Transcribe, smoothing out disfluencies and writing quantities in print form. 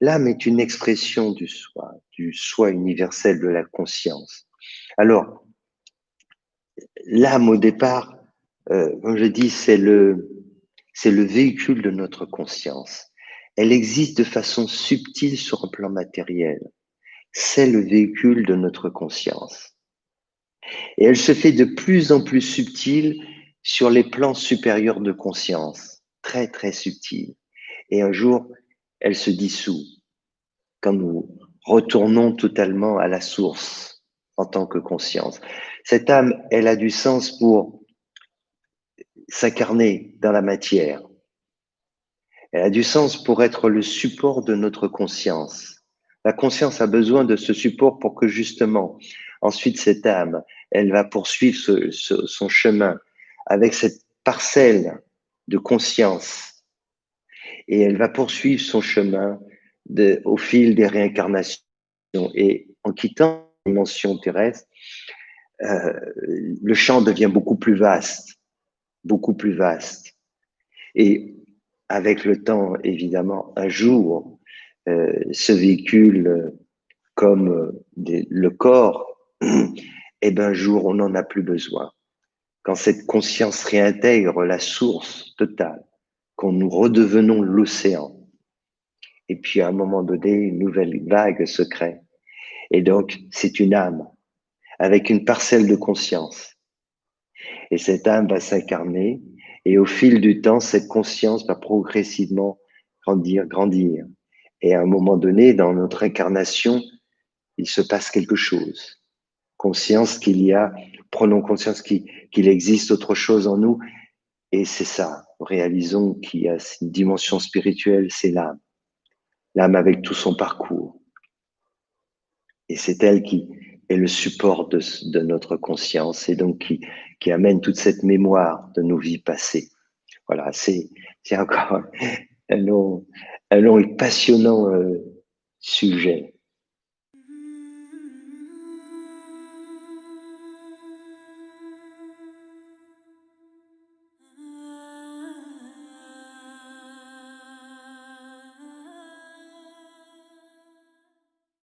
L'âme est une expression du soi universel de la conscience. Alors, l'âme, au départ, comme je dis, c'est le véhicule de notre conscience. Elle existe de façon subtile sur un plan matériel. C'est le véhicule de notre conscience. Et elle se fait de plus en plus subtile sur les plans supérieurs de conscience, très très subtile. Et un jour, elle se dissout quand nous retournons totalement à la source en tant que conscience. Cette âme, elle a du sens pour s'incarner dans la matière. Elle a du sens pour être le support de notre conscience. La conscience a besoin de ce support pour que justement, ensuite cette âme, elle va poursuivre son chemin avec cette parcelle de conscience et elle va poursuivre son chemin au fil des réincarnations. Et en quittant la dimension terrestre, le champ devient beaucoup plus vaste, beaucoup plus vaste. Et avec le temps, évidemment, un jour, ce véhicule, comme le corps, et ben un jour, on n'en a plus besoin. Quand cette conscience réintègre la source totale, quand nous redevenons l'océan, et puis à un moment donné, une nouvelle vague se crée. Et donc, c'est une âme avec une parcelle de conscience. Et cette âme va s'incarner et au fil du temps, cette conscience va progressivement grandir, grandir. Et à un moment donné, dans notre incarnation, il se passe quelque chose. Conscience qu'il y a, prenons conscience qu'il existe autre chose en nous. Et c'est ça, réalisons qu'il y a une dimension spirituelle, c'est l'âme. L'âme avec tout son parcours. Et c'est elle qui est le support de notre conscience et donc qui amène toute cette mémoire de nos vies passées. Voilà, c'est encore un long et passionnant sujet.